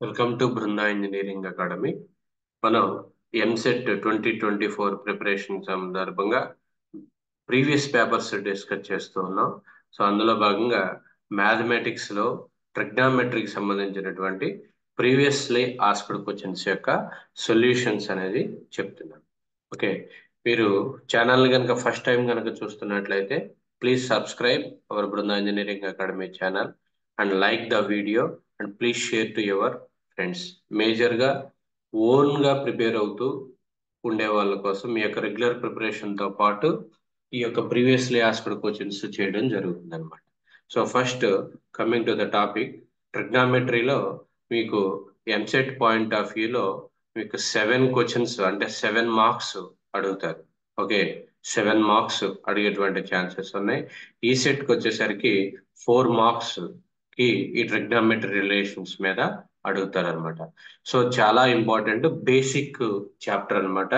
Welcome to Brinda engineering academy. మనం EAMCET 2024 preparation సందర్భంగా previous papers discuss చేస్తూ ఉన్నాం. సో అందులో భాగంగా మ్యాథమెటిక్స్ లో ట్రిగ్నామెట్రీకి సంబంధించినటువంటి ప్రీవియస్లీ ఆస్క్డ్ క్వశ్చన్స్ యొక్క సొల్యూషన్స్ అనేది చెప్తున్నాను. ఓకే, మీరు ఛానల్ కనుక ఫస్ట్ టైం కనుక చూస్తున్నట్లయితే please subscribe our Brinda engineering academy channel and like the video and please share to your friends. మేజర్గా ఓన్గా ప్రిపేర్ అవుతూ ఉండే వాళ్ళ కోసం మీ యొక్క రెగ్యులర్ ప్రిపరేషన్తో పాటు ఈ యొక్క ప్రీవియస్లీ ఆస్క్డ్ క్వశ్చన్స్ చేయడం జరుగుతుంది అనమాట. So first coming to the topic, ట్రిగ్నామెట్రీలో మీకు ఎంసెట్ పాయింట్ ఆఫ్ వ్యూలో మీకు 7 క్వశ్చన్స్ అంటే 7 మార్క్స్ అడుగుతారు. ఓకే, 7 మార్క్స్ అడిగేటువంటి ఛాన్సెస్ ఉన్నాయి. ఈ సెట్కి వచ్చేసరికి 4 మార్క్స్ కి ఈ ట్రిగ్నామెట్రీ రిలేషన్స్ మీద అడుగుతారు అనమాట. సో చాలా ఇంపార్టెంట్ బేసిక్ చాప్టర్ అనమాట.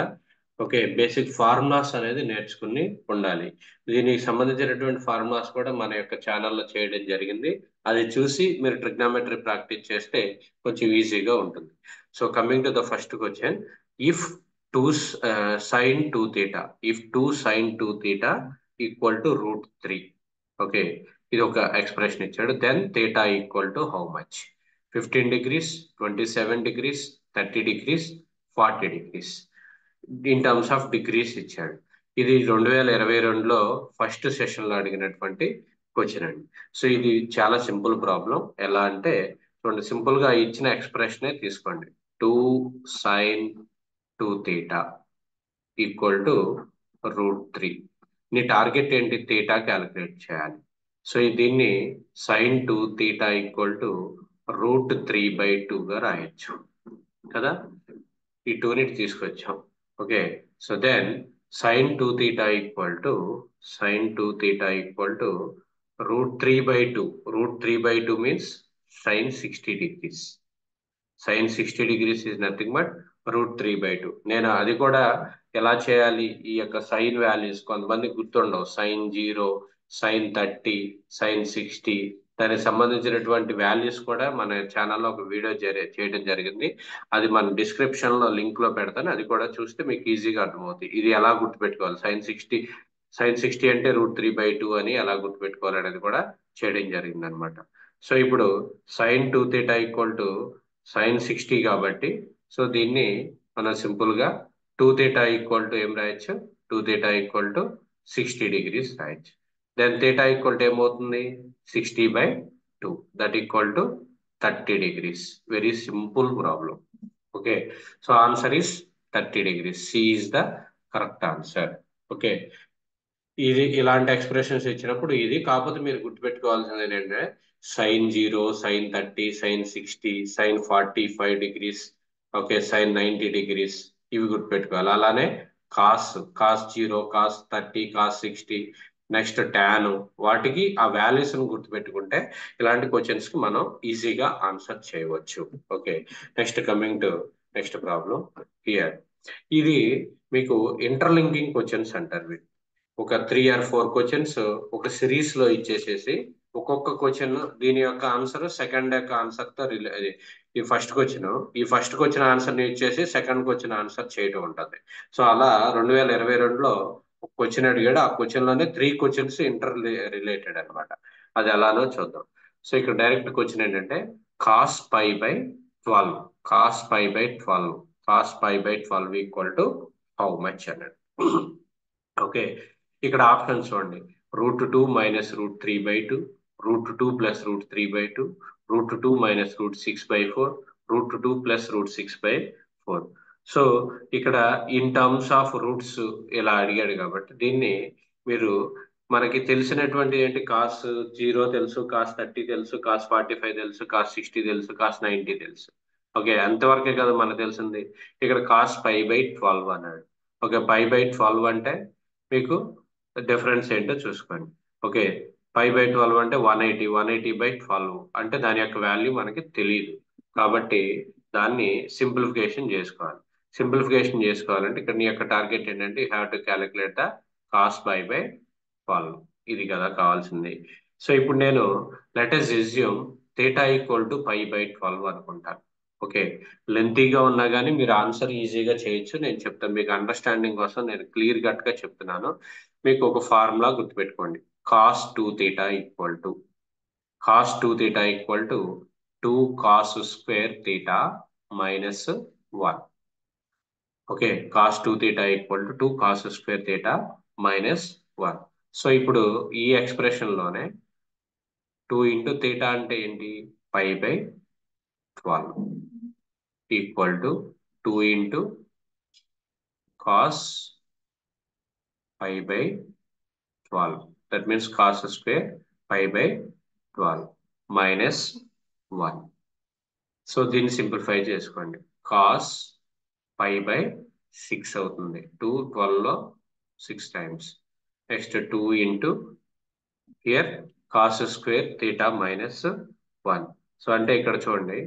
ఓకే, బేసిక్ ఫార్ములాస్ అనేది నేర్చుకుని ఉండాలి. దీనికి సంబంధించినటువంటి ఫార్ములాస్ కూడా మన యొక్క ఛానల్లో చేయడం జరిగింది. అది చూసి మీరు ట్రిగ్నామెట్రీ ప్రాక్టీస్ చేస్తే కొంచెం ఈజీగా ఉంటుంది. So coming to the first question, if 2 sin 2 theta, if 2 sin 2 theta equal to √3. Okay, ఇది ఒక ఎక్స్ప్రెషన్ ఇచ్చాడు. Then theta equal to how much? 15 degrees, 27 degrees, 30 degrees, 40 degrees in terms of degrees ఇచ్చాడు. ఇది 2022లో first సెషన్లో అడిగినటువంటి question అండి. So ఇది చాలా సింపుల్ ప్రాబ్లం. ఎలా అంటే చూడండి, సింపుల్ గా ఇచ్చిన ఎక్స్ప్రెషనే తీసుకోండి. 2 sin 2 theta ఈక్వల్ టు √3. నీ టార్గెట్ ఏంటి? థీటా క్యాలిక్యులేట్ చేయాలి. సో దీన్ని సైన్ 2 theta ఈక్వల్ టు √3/2గా రాయొచ్చు కదా. ఈ 2ని తీసుకొచ్చాం. Okay, so then sine 2 theta equal to √3/2. √3/2 means sine 60 degrees. Sine 60 degrees is nothing but √3/2. నేను అది కూడా ఎలా చేయాలి, ఈ యొక్క సైన్ వాల్యూస్ కొంతమంది గుర్తుండవు. సైన్ 0, సైన్ 30, సైన్ 60, దానికి సంబంధించినటువంటి వాల్యూస్ కూడా మన ఛానల్లో ఒక వీడియో చేయడం జరిగింది. అది మన డిస్క్రిప్షన్ లో లింక్ లో పెడతాను. అది కూడా చూస్తే మీకు ఈజీగా అర్థమవుతుంది ఇది ఎలా గుర్తుపెట్టుకోవాలి. సైన్ 60 అంటే √3/2 అని ఎలా గుర్తుపెట్టుకోవాలి అనేది కూడా చేయడం జరిగింది అనమాట. సో ఇప్పుడు sine 2 theta equal to sine 60 కాబట్టి సో దీన్ని మనం సింపుల్ గా 2 theta ఈక్వల్ టు ఏం రాయొచ్చు? 2 theta ఈక్వల్ టు 60 degrees రాయొచ్చు. దెన్ థీటా ఈక్వల్ టు ఏమవుతుంది? 60/2, that equal to 30 degrees. Very simple problem. Okay, so answer is 30 degrees. C is the correct answer. Okay, ఇది ఇలాంటి expressions ఇచ్చినప్పుడు ఇది కాకపోతే మీరు గుర్తుపెట్టుకోవాల్సింది ఏంటంటే sine 0, sine 30, sine 60, sine 45 degrees, okay, sine 90 degrees ఇవి గుర్తుపెట్టుకోవాలి. అలానే cos 0, cos 30, cos 60, next tan, వాటికి ఆ వాల్యూస్ గుర్తుపెట్టుకుంటే ఇలాంటి క్వశ్చన్స్ కి మనం ఈజీగా ఆన్సర్ చేయవచ్చు. Okay, next coming to next problem here. ఇది మీకు ఇంటర్లింకింగ్ క్వశ్చన్స్ అంటారు. ఒక 3 or 4 క్వశ్చన్స్ ఒక సిరీస్ లో ఇచ్చేసేసి ఒక్కొక్క క్వశ్చన్ దీని యొక్క ఆన్సర్ సెకండ్ యొక్క ఆన్సర్ తో ఈ ఫస్ట్ క్వశ్చన్ ఆన్సర్ ని ఇచ్చేసి సెకండ్ క్వశ్చన్ ఆన్సర్ చేయడం ఉంటుంది. సో అలా 2022లో ఒక క్వశ్చన్ అడిగాడు. ఆ క్వశ్చన్ లోనే 3 క్వశ్చన్స్ ఇంటర్ రిలేటెడ్ అనమాట. అది ఎలానో చూద్దాం. సో ఇక్కడ డైరెక్ట్ క్వశ్చన్ ఏంటంటే cos pi by 12, cos pi by 12, cos pi by 12 equal to how much అన్నాడు. ఓకే, ఇక్కడ ఆప్షన్స్ చూడండి. √2 minus √3/2, √2 plus √3/2, √2 minus √6/4, √2 plus √6/4. So ఇక్కడ ఇన్ టర్మ్స్ ఆఫ్ రూట్స్ ఇలా అడిగాడు కాబట్టి దీన్ని మీరు మనకి తెలిసినటువంటి ఏంటి, కాస్ 0 తెలుసు, కాస్ 30 తెలుసు, కాస్ 45 తెలుసు, కాస్ 60 తెలుసు, కాస్ 90 తెలుసు. ఓకే, అంతవరకే కదా మనకు తెలిసింది. ఇక్కడ కాస్ π/12 అన్నాడు. ఓకే, π/12 అంటే మీకు డిఫరెన్స్ ఏంటో చూసుకోండి. ఓకే, π/12 అంటే 180, 180/12 అంటే దాని యొక్క వాల్యూ మనకి తెలియదు కాబట్టి దాన్ని సింప్లిఫికేషన్ చేసుకోవాలి. సింప్లిఫికేషన్ చేసుకోవాలంటే ఇక్కడ నీ యొక్క టార్గెట్ ఏంటంటే you have to calculate the cos π/12. ఇది కదా కావాల్సింది. సో ఇప్పుడు నేను let us assume theta equal to π/12 అనుకుంటాను. ఓకే, లెంతీగా ఉన్నా కానీ మీరు ఆన్సర్ ఈజీగా చేయొచ్చు. నేను చెప్తాను మీకు అండర్స్టాండింగ్ కోసం, నేను క్లియర్ కట్ గా చెప్తున్నాను. మీకు ఒక ఫార్ములా గుర్తుపెట్టుకోండి. Cos two theta equal to two cos square theta minus 1. Okay, cos two theta equal to two cos square theta minus 1. So ఇప్పుడు ఈ ఎక్స్ప్రెషన్ లోనే 2 ఇంటూ థీటా అంటే ఏంటి, π/12 equal to 2 into cos π/12. That means cos square π/12 minus 1. So దీన్ని simplify చేసుకోండి. Cos π/6 అవుతుంది. 2 12 లో 6 times. Next 2 into here cos square theta minus 1. So అంటే ఇక్కడ చూడండి,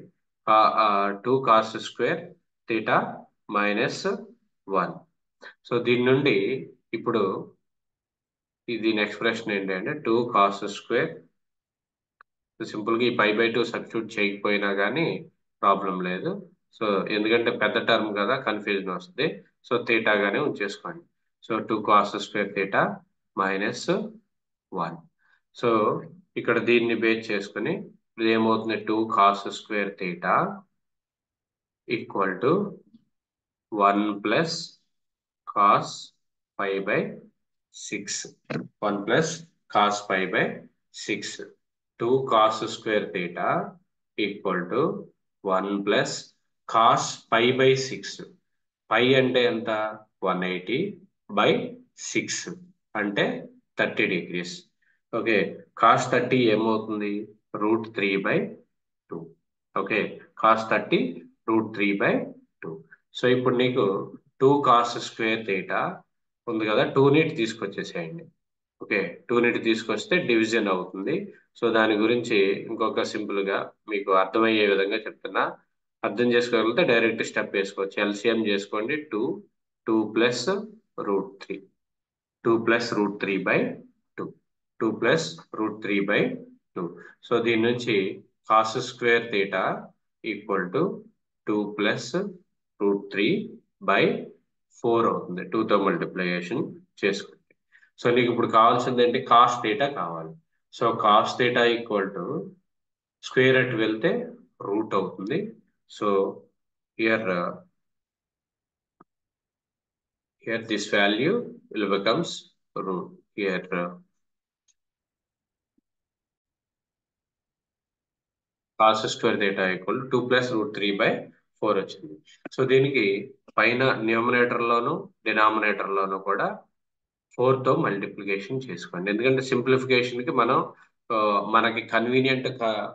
2 cos square theta minus 1. So దీని నుండి ఇప్పుడు దీని ఎక్స్ప్రెషన్ ఏంటి అంటే 2 కాస్ స్క్వేర్, సింపుల్గా ఈ π/2 సబ్స్టిట్యూట్ చేయకపోయినా కానీ ప్రాబ్లం లేదు. సో ఎందుకంటే పెద్ద టర్మ్ కదా, కన్ఫ్యూజన్ వస్తుంది. సో థీటాగానే ఉంచేసుకోండి. So 2 cos square theta minus 1. So ఇక్కడ దీన్ని బేస్ చేసుకుని ఇది ఏమవుతుంది, 2 cos square theta equal to 1 plus cos π/6. 1 plus cos π/6. 2 cos square theta equal to 1 plus cos π/6. Pi అంటే ఎంత, 180/6 అంటే 30 degrees. ఓకే, కాస్ 30 ఏమవుతుంది, √3/2. Okay, cos 30 √3/2. సో ఇప్పుడు నీకు 2 కాస్ స్క్వేర్ థీటా ఉంది కదా, 2ని తీసుకొచ్చేసేయండి. ఓకే, 2ని తీసుకొస్తే డివిజన్ అవుతుంది. సో దాని గురించి ఇంకొక సింపుల్ గా మీకు అర్థమయ్యే విధంగా చెప్తున్నా. అర్థం చేసుకోగలిగితే డైరెక్ట్ స్టెప్ వేసుకోవచ్చు. ఎల్సిఎం చేసుకోండి. 2 2 ప్లస్ √3 2 ప్లస్ √3/2 2 ప్లస్ √3/2. సో దీని నుంచి cos square theta equal to 2 plus √3/4 అవుతుంది. 2తో మల్టిప్లికేషన్ చేసుకోండి. సో నీకు ఇప్పుడు కావాల్సింది ఏంటి, కాస్ థీటా కావాలి. So cos theta equal to square at వెళ్తే రూట్ అవుతుంది. So here this value will becomes root. Here cos square theta equal 2 plus √3/4 వచ్చింది. సో దీనికి పైన న్యూమరేటర్ లోను డినామినేటర్ లోను కూడా 4తో మల్టిప్లికేషన్ చేసుకోండి. ఎందుకంటే సింప్లిఫికేషన్ కి మనం మనకి కన్వీనియంట్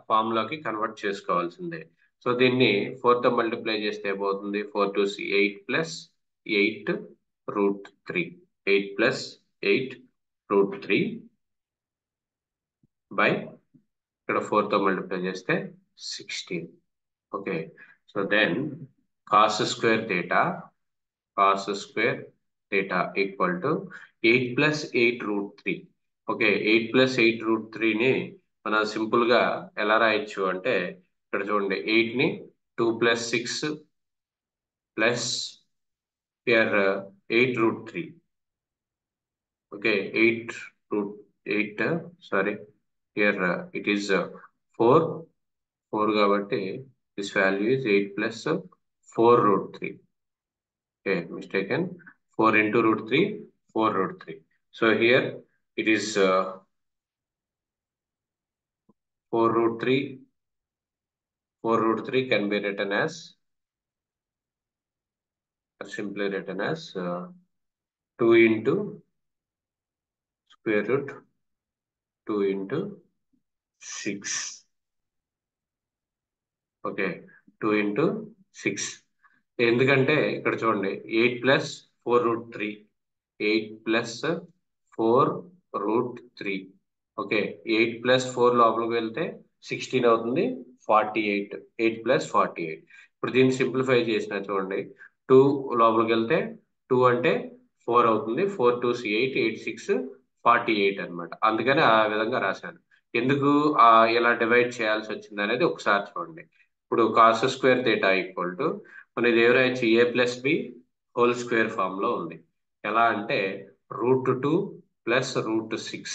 ఫామ్ లోకి కన్వర్ట్ చేసుకోవాల్సిందే. సో దీన్ని 4తో మల్టిప్లై చేస్తే ఏమవుతుంది, 4 2 8 ప్లస్ 8 √3 8 ప్లస్ 8 √3 బై ఇక్కడ 4తో మల్టిప్లై చేస్తే 16. Okay, so then cos square theta equal to 8 plus 8 √3. Okay, 8 plus 8 √3ని మనం సింపుల్ గా ఎలా రాయొచ్చు అంటే, ఇక్కడ చూడండి, 8ని 2 plus 6 plus here 8 √3. Okay, 8 sorry, here it is 4 కాబట్టి this value is 8 plus 4 √3. Okay, mistaken, 4 into √3 4 √3. So here it is 4 √3 can be written as, simply written as 2 into square root 2 into 6. Okay, 2 into 6. ఎందుకంటే ఇక్కడ చూడండి, 8 plus 4 √3 8 plus 4 √3. Okay, 8 plus 4 లోపలికి వెళ్తే 16 అవుతుంది, 48. 8 plus 48. ఇప్పుడు దీన్ని simplify చేసిన చూడండి, 2 లోపలికి వెళ్తే 2 అంటే 4 అవుతుంది, 4 2 8 8 6 48 అనమాట. అందుకని ఆ విధంగా రాశాను. ఎందుకు ఇలా డివైడ్ చేయాల్సి వచ్చింది అనేది ఒకసారి చూడండి. ఇప్పుడు cos square theta equal to మన ఇది ఏవరైతే a plus b whole square form లో ఉంది. ఎలా అంటే √2 plus √6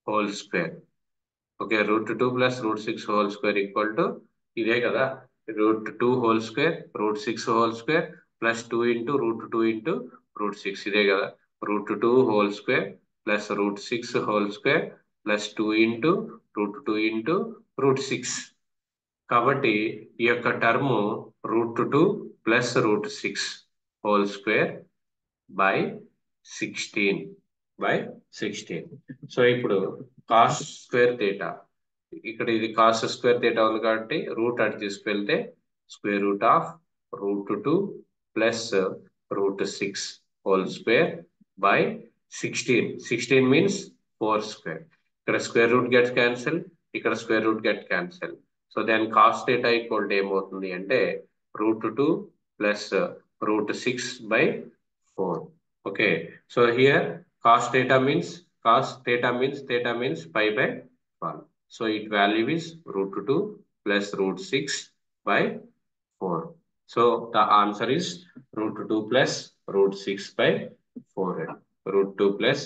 whole square. Okay, √2 plus √6 whole square equal to ఇదే కదా, √2 whole square √6 whole square plus 2 into √2 into √6 ఇదే కదా, √2 whole square plus √6 whole square plus 2 into √2 into √6. కాబట్టి ఈ యొక్క term √2 plus √6 whole square by 16. So ఇప్పుడు కాస్ స్క్వేర్ థీటా, ఇక్కడ ఇది కాస్ స్క్వేర్ థీటా ఉంది కాబట్టి రూట్ అటు తీసుకెళ్తే square root of √2 plus √6 whole square by 16 means 4 square. ఇక్కడ స్క్వేర్ రూట్ గెట్ క్యాన్సిల్, ఇక్కడ square root get cancel. So దాని కాస్ థీటా ఈక్వల్ టు ఏమవుతుంది అంటే √2 plus √6 by 4. Okay, so here theta means pi by 12. So its value is √2 plus √6 by 4. So the answer is √2 plus √6 by 4. √2 plus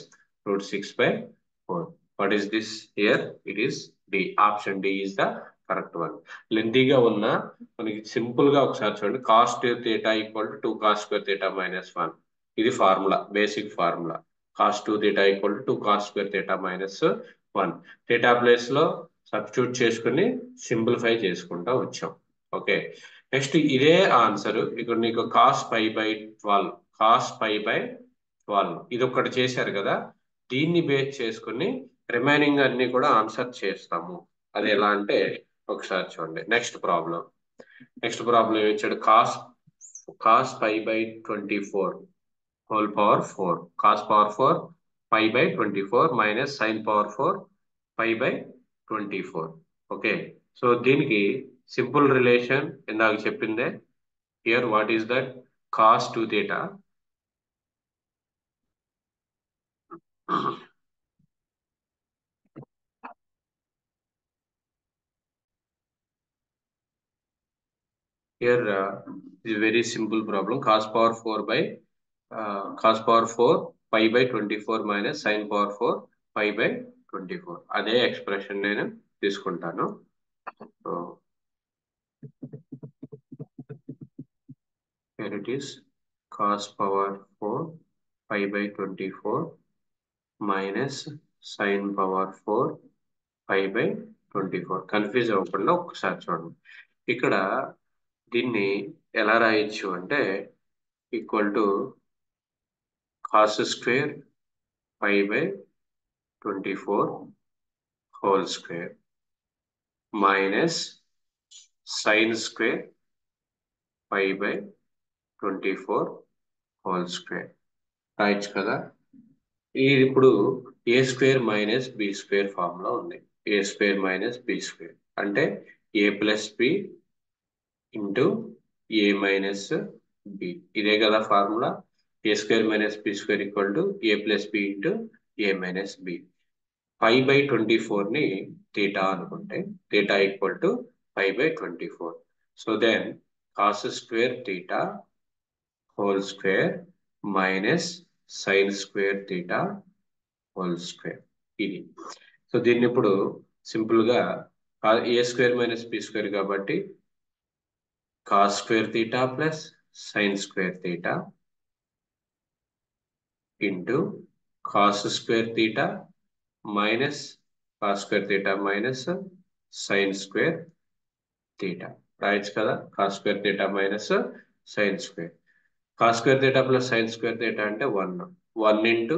√6 by 4. What is this here? It is D. Option D is the correct one. లెంతీగా ఉన్న మనకి simple గా ఒకసారి చూడండి. Cos theta equal to 2 cos square theta minus 1. ఇది formula, basic formula. cos 2 theta equal to 2 cos square theta minus 1. Theta place లో substitute చేసుకుని simplify చేసుకుంటా వచ్చాం. ఓకే, నెక్స్ట్ ఇదే ఆన్సర్ ఇక్కడ నీకు కాస్ పై బై 12 ఇది ఒకటి చేశారు కదా, దీన్ని బేస్ చేసుకుని రిమైనింగ్ అన్ని కూడా ఆన్సర్ చేస్తాము. అది ఎలా అంటే ఒకసారి చూడండి. నెక్స్ట్ ప్రాబ్లం ఏమి ఇచ్చాడు, cos pi by 24 whole power 4, cos power 4 pi by 24 minus sin power 4 pi by 24. Okay, so దీనికి సింపుల్ రిలేషన్ ఇందాక చెప్పిందే. Here what is that, cos 2 theta here is very simple problem. Cos power 4 pi by 24 minus sin power 4 pi by 24. అదే expression నేను తీసుకుంటాను. So here it is, cos power 4 pi by 24 minus sin power 4 pi by 24. Confuse అవ్వకుండా ఒకసారి చూడండి. ఇక్కడ దీన్ని ఎలా రాయొచ్చు అంటే equal to cos square pi by 24 whole square minus sin square pi by 24 whole square రాయొచ్చు కదా. ఇది ఇప్పుడు a square minus b square form లో ఉంది. A square minus b square అంటే a plus b into a minus b, ఇదే కదా formula. A square minus b square equal to a plus b into a minus b. Pi by 24 ని theta అనుకుంటే theta equal to pi by 24. So then cos square theta whole square minus sine square theta whole square ఇది. So దీన్ని ఇప్పుడు simple గా a square minus b square కాబట్టి cos square theta plus sine square theta into cos square theta minus cos square theta minus sine square theta రాయొచ్చు కదా. Cos square theta minus sine square, cos square theta plus sine square theta అంటే 1 into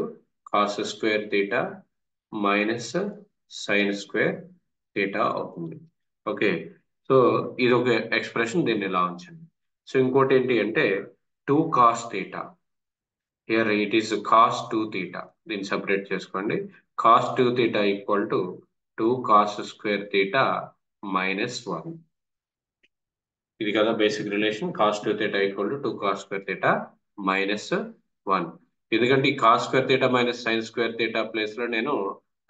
cos square theta minus sine square theta అవుతుంది. Okay, so ఇది ఒక expression, దీన్ని ఇలా ఉంచండి. So ఇంకోటి ఏంటి అంటే 2 cos theta, here it is cos 2 theta, దీన్ని సెపరేట్ చేసుకోండి. Cos 2 theta equal to 2 cos square theta minus 1. ఇది కదా basic relation, cos 2 theta equal to 2 cos square theta minus 1. ఎందుకంటే ఈ cos square theta minus sine square theta place లో నేను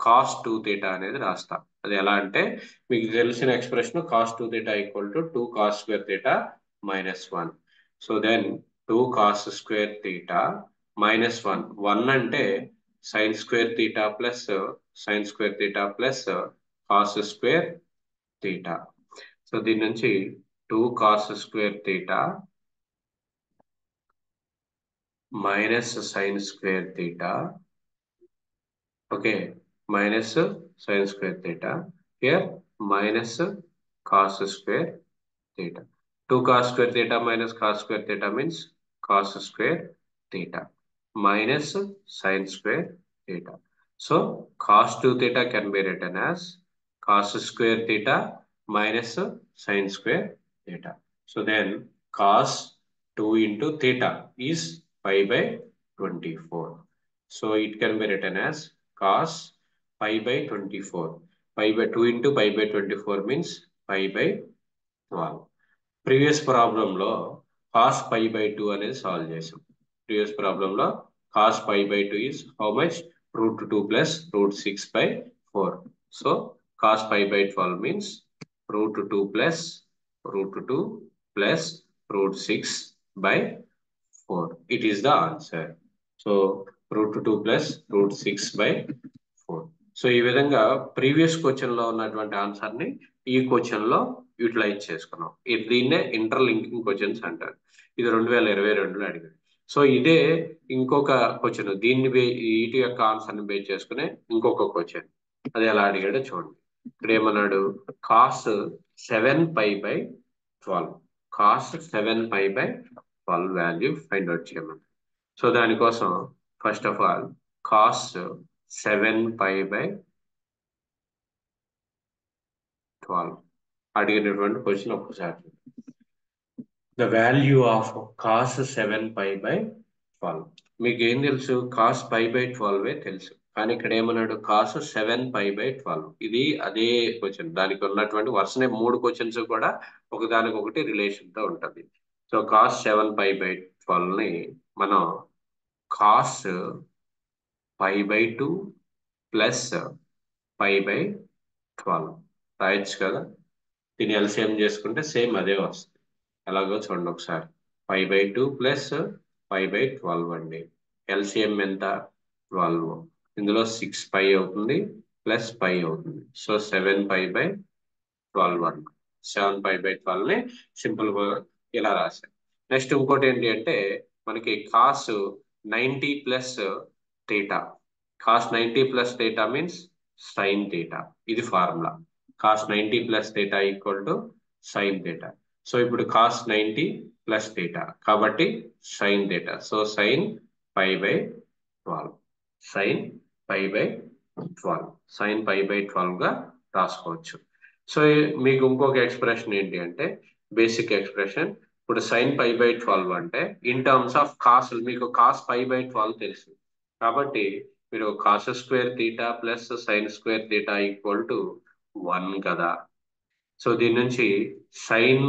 cos 2 theta అనేది రాస్తా. అది ఎలా అంటే మీకు తెలిసిన expression cos 2 theta equal to 2 cos square theta -1. So then 2 cos square theta -1. 1 అంటే sine square theta plus sine square theta plus cos square theta. So దీని నుంచి 2 cos square theta minus sine square theta, okay, minus sine square theta, here minus cos square theta. 2 cos square theta minus cos square theta means cos square theta minus sin square theta. So cos 2 theta can be written as cos square theta minus sin square theta. So then cos 2 into theta is pi by 24. So it can be written as cos pi by 24. Pi by 2 into pi by 24 means pi by 12. Previous ప్రాబ్లంలో cos pi by 2 అనేది solve చేసాం. Previous ప్రాబ్లంలో cos pi by 2 is how much √2 plus √6/4. So cos pi by 12 means √2 plus √2 plus √6/4. It is the answer. So √2 plus √6/4. So ఈ విధంగా previous question లో ఉన్నటువంటి answer ని ఈ క్వశ్చన్ లో యూటిలైజ్ చేసుకున్నాం. దీన్నే ఇంటర్ లింకింగ్ క్వశ్చన్స్ అంటారు. ఇది 2022లో అడిగాడు. సో ఇదే ఇంకొక క్వశ్చన్, దీన్ని వీటి యొక్క ఆన్సర్ ని బేస్ చేసుకునే ఇంకొక క్వశ్చన్. అది ఎలా అడిగాడో చూడండి. ఇక్కడ ఏమన్నాడు, cos 7π/12, cos 7π/12 value find out చేయమని. సో దానికోసం ఫస్ట్ ఆఫ్ ఆల్ కాస్ 7π/12 అడిగినటువంటి క్వశ్చన్ ఒక్కసారి. The value of cos 7π/12. మీకు ఏం తెలుసు, కాస్ π/12 తెలుసు, కానీ ఇక్కడ ఏమన్నాడు కాస్ 7π/12. ఇది అదే క్వశ్చన్, దానికి ఉన్నటువంటి వరుసనే 3 క్వశ్చన్స్ కూడా ఒకదానికొకటి రిలేషన్ తో ఉంటుంది. సో కాస్ 7π/12 ని మనం కాస్ π/2 ప్లస్ π/12 రాయొచ్చు కదా. దీన్ని ఎల్సిఎం చేసుకుంటే సేమ్ అదే వస్తుంది. ఎలాగో చూడండి ఒకసారి. π/2 ప్లస్ π/12 అండి. ఎల్సిఎం ఎంత, 12. ఇందులో 6π అవుతుంది ప్లస్ π అవుతుంది. సో 7π/12 అండి. 7π/12 ని సింపుల్ గా ఇలా రాశారు. నెక్స్ట్ ఇంకోటి ఏంటి అంటే మనకి cos 90 plus theta. Cos 90 plus theta means sine theta. ఇది formula. Cos 90 plus theta equal to sine theta. So ఇప్పుడు కాస్ 90 ప్లస్ థీటా కాబట్టి sine theta. So sine π/12, sine π/12, sine π/12 గా రాసుకోవచ్చు. సో మీకు ఇంకొక ఎక్స్ప్రెషన్ ఏంటి అంటే బేసిక్ ఎక్స్ప్రెషన్. ఇప్పుడు సైన్ π/12 అంటే ఇన్ టర్మ్స్ ఆఫ్ కాస్, మీకు కాస్ π/12 తెలుసు కాబట్టి మీరు cos square theta plus sine square theta equal to 1 కదా. సో దీని నుంచి సైన్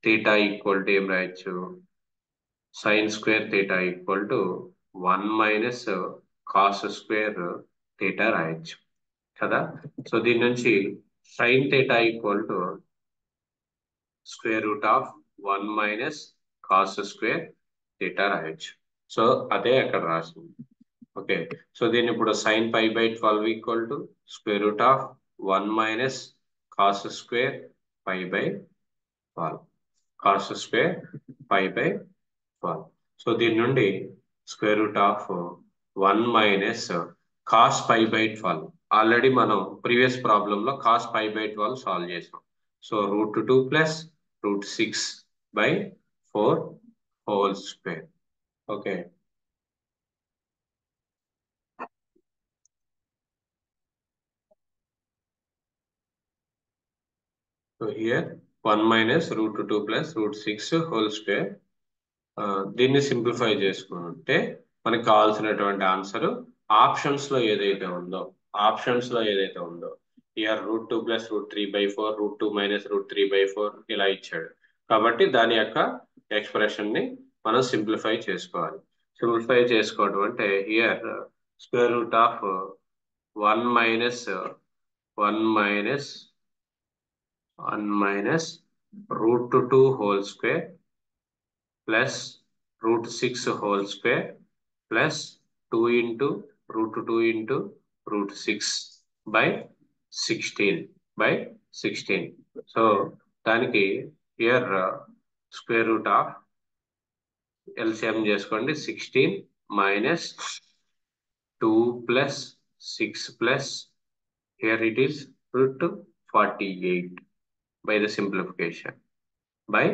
థీటా ఈక్వల్ టు ఏం రాయొచ్చు, sine square theta equal to 1 minus cos square theta రాయొచ్చు కదా. సో దీని నుంచి sine theta equal to √1 minus cos square theta రాయొచ్చు. సో అదే అక్కడ రాసింది. ఓకే, సో దీన్ని ఇప్పుడు sine π/12 equal to √1 minus cos square π/12, cos square π/12. So దీని నుండి √1 మైనస్ కాస్ π/12. ఆల్రెడీ మనం ప్రీవియస్ ప్రాబ్లం లో కాస్ π/12 సాల్వ్ చేసాం. So √2 plus √6/4 whole square. Okay, so here 1 minus √2 plus √6 whole square. దీన్ని సింప్లిఫై చేసుకుంటే మనకి కావాల్సినటువంటి ఆన్సర్ ఆప్షన్స్ లో ఏదైతే ఉందో, ఇయర్ √2 ప్లస్ √3/4, √2 మైనస్ √3/4 ఇలా ఇచ్చాడు కాబట్టి దాని యొక్క ఎక్స్ప్రెషన్ ని మనం సింప్లిఫై చేసుకోవాలి. సింప్లిఫై చేసుకోవడం అంటే here √1 1 minus 1 minus root 2 whole square plus root 6 whole square plus 2 into root 2 into root 6 by 16. So దానికి here square root of LCM చేసుకోండి 16 minus 2 plus 6 plus here it is root 48 by the simplification by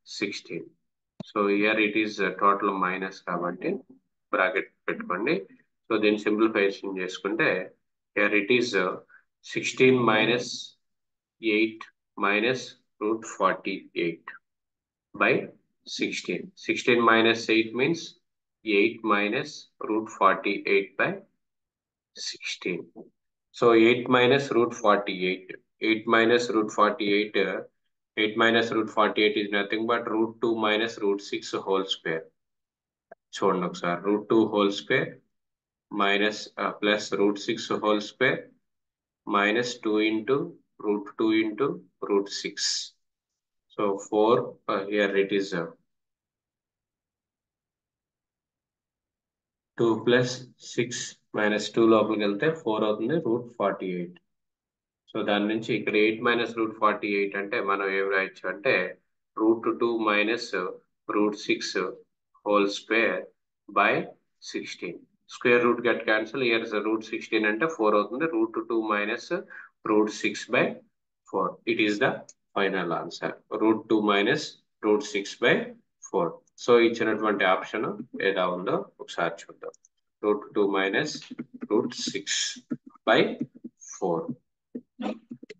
16. So here it is total minus కాబట్టి bracket పెట్టుకోండి. So దీన్ని simplification చేసుకుంటే here it is 16 minus 8 minus root 48 by 16. 16 minus 8 means 8 minus root 48 by 16. So 8 minus root 48. 8 minus root 48. 8 minus root 48 is nothing but root 2 minus root 6 whole square. చూడండి ఒకసారి root 2 whole square minus plus root 6 whole square minus 2 into root 2 into root 6. So 4 here it is 2 plus 6 minus 2 లోపలికి వెళ్తే 4 అవుతుంది root 48. So దాని నుంచి ఇక్కడ 8 minus root 48 అంటే మనం ఏం రాయొచ్చు అంటే root 2 minus root 6 whole square by 16. Square root get cancel. Here is root 16 అంటే 4 అవుతుంది. root 2 minus root 6 by 4. It is the final answer. root 2 minus root 6 by 4. So ఇచ్చినటువంటి ఆప్షన్ ఏదా ఉందో ఒకసారి చూద్దాం. root 2 minus root 6 by 4.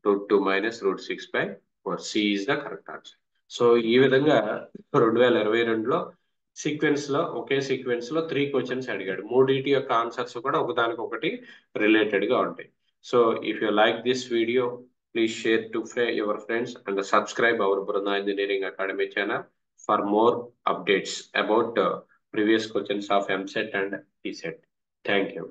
root 2 minus root 6 by 4. C is the correct answer. So ఈ విధంగా 2022లో sequence లో ఒకే సీక్వెన్స్ లో 3 questions అడిగాడు. మూడింటి యొక్క ఆన్సర్స్ కూడా ఒకదానికొకటి రిలేటెడ్ గా ఉంటాయి. So if you like this video please share to your friends and subscribe our Brinda engineering academy channel for more updates about previous questions of MSET and PSET. Thank you.